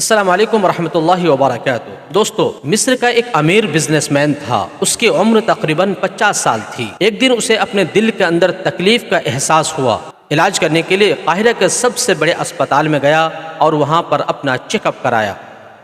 السلام علیکم ورحمۃ اللہ وبرکاتہ۔ دوستو، مصر کا ایک امیر بزنس مین تھا۔ اس کی عمر تقریباً 50 سال تھی۔ ایک دن اسے اپنے دل کے اندر تکلیف کا احساس ہوا۔ علاج کرنے کے لیے قاہرہ کے سب سے بڑے اسپتال میں گیا اور وہاں پر اپنا چیک اپ کرایا۔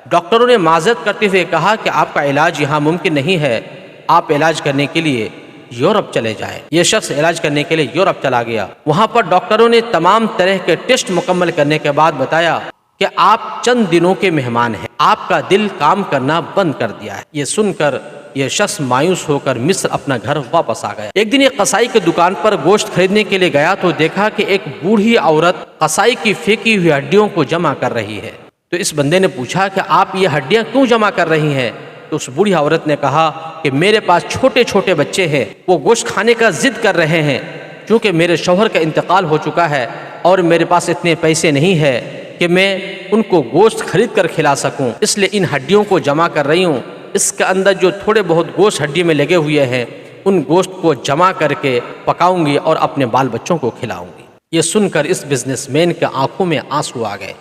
ڈاکٹروں نے معذرت کرتے ہوئے کہا کہ آپ کا علاج یہاں ممکن نہیں ہے، آپ علاج کرنے کے لیے یورپ چلے جائیں۔ یہ شخص علاج کرنے کے لیے یورپ چلا گیا۔ وہاں پر ڈاکٹروں نے تمام طرح کے ٹیسٹ مکمل کرنے کے بعد بتایا کہ آپ چند دنوں کے مہمان ہیں، آپ کا دل کام کرنا بند کر دیا ہے۔ یہ سن کر یہ شخص مایوس ہو کر مصر اپنا گھر واپس آ گیا۔ ایک دن ایک قصائی کی دکان پر گوشت خریدنے کے لیے گیا تو دیکھا کہ ایک بوڑھی عورت قصائی کی پھینکی ہوئی ہڈیوں کو جمع کر رہی ہے۔ تو اس بندے نے پوچھا کہ آپ یہ ہڈیاں کیوں جمع کر رہی ہیں؟ تو اس بوڑھی عورت نے کہا کہ میرے پاس چھوٹے چھوٹے بچے ہیں، وہ گوشت کھانے کا ضد کر رہے ہیں۔ کیونکہ میرے شوہر کا انتقال ہو چکا ہے اور میرے پاس اتنے پیسے نہیں ہے کہ میں ان کو گوشت خرید کر کھلا سکوں، اس لیے ان ہڈیوں کو جمع کر رہی ہوں۔ اس کے اندر جو تھوڑے بہت گوشت ہڈی میں لگے ہوئے ہیں ان گوشت کو جمع کر کے پکاؤں گی اور اپنے بال بچوں کو کھلاؤں گی۔ یہ سن کر اس بزنس مین کے آنکھوں میں آنسو آ گئے۔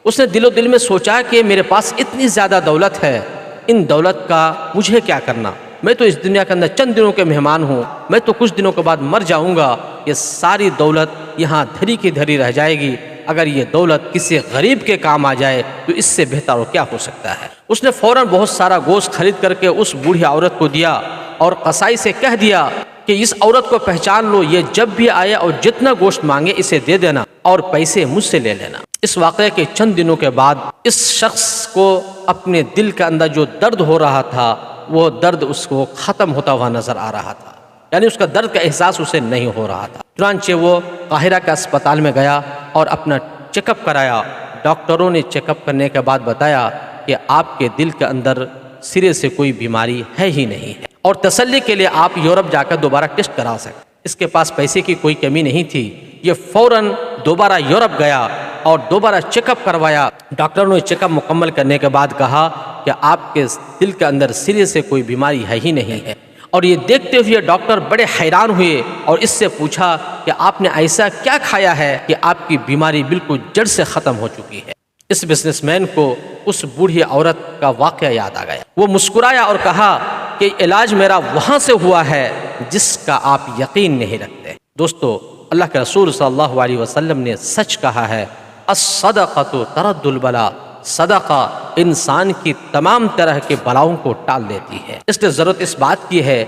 اس نے دل و دل میں سوچا کہ میرے پاس اتنی زیادہ دولت ہے، ان دولت کا مجھے کیا کرنا؟ میں تو اس دنیا کے اندر چند دنوں کے مہمان ہوں، میں تو کچھ دنوں کے بعد مر جاؤں گا۔ یہ ساری دولت یہاں دھری کی دھری رہ جائے گی۔ اگر یہ دولت کسی غریب کے کام آ جائے تو اس سے بہتر اور کیا ہو سکتا ہے؟ اس نے فوراً بہت سارا گوشت خرید کر کے اس بوڑھی عورت کو دیا اور قصائی سے کہہ دیا کہ اس عورت کو پہچان لو، یہ جب بھی آئے اور جتنا گوشت مانگے اسے دے دینا اور پیسے مجھ سے لے لینا۔ اس واقعے کے چند دنوں کے بعد اس شخص کو اپنے دل کے اندر جو درد ہو رہا تھا وہ درد اس کو ختم ہوتا ہوا نظر آ رہا تھا، یعنی اس کا درد کا احساس اسے نہیں ہو رہا تھا۔ چنانچہ وہ قاہرہ کے اسپتال میں گیا اور اپنا چیک اپ کرایا۔ ڈاکٹروں نے چیک اپ کرنے کے بعد بتایا کہ آپ کے دل کے اندر سرے سے کوئی بیماری ہے ہی نہیں ہے، اور تسلی کے لیے آپ یورپ جا کر دوبارہ ٹیسٹ کرا سکتے۔ اس کے پاس پیسے کی کوئی کمی نہیں تھی۔ یہ فوراً دوبارہ یورپ گیا اور دوبارہ چیک اپ کروایا۔ ڈاکٹروں نے چیک اپ مکمل کرنے کے بعد کہا کہ آپ کے دل کے اندر سرے سے کوئی بیماری ہے ہی نہیں ہے۔ اور یہ دیکھتے ہوئے ڈاکٹر بڑے حیران ہوئے اور اس سے پوچھا کہ آپ نے ایسا کیا کھایا ہے کہ آپ کی بیماری بالکل جڑ سے ختم ہو چکی ہے؟ اس بزنس مین کو اس بوڑھی عورت کا واقعہ یاد آ گیا۔ وہ مسکرایا اور کہا کہ علاج میرا وہاں سے ہوا ہے جس کا آپ یقین نہیں رکھتے۔ دوستو، اللہ کے رسول صلی اللہ علیہ وسلم نے سچ کہا ہے، الصدقۃ ترد البلاء، صدقہ انسان کی تمام طرح کے بلاؤں کو ٹال دیتی ہے۔ اس لیے ضرورت اس بات کی ہے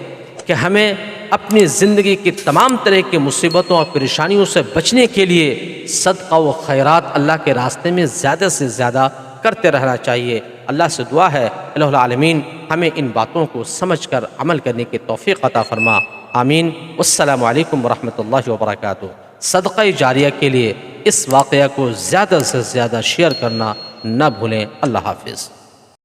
کہ ہمیں اپنی زندگی کی تمام طرح کی مصیبتوں اور پریشانیوں سے بچنے کے لیے صدقہ و خیرات اللہ کے راستے میں زیادہ سے زیادہ کرتے رہنا چاہیے۔ اللہ سے دعا ہے الہ العالمین ہمیں ان باتوں کو سمجھ کر عمل کرنے کی توفیق عطا فرما، آمین۔ والسلام علیکم ورحمۃ اللہ وبرکاتہ۔ صدقہ جاریہ کے لیے اس واقعہ کو زیادہ سے زیادہ شیئر کرنا نہ بھولیں۔ اللہ حافظ۔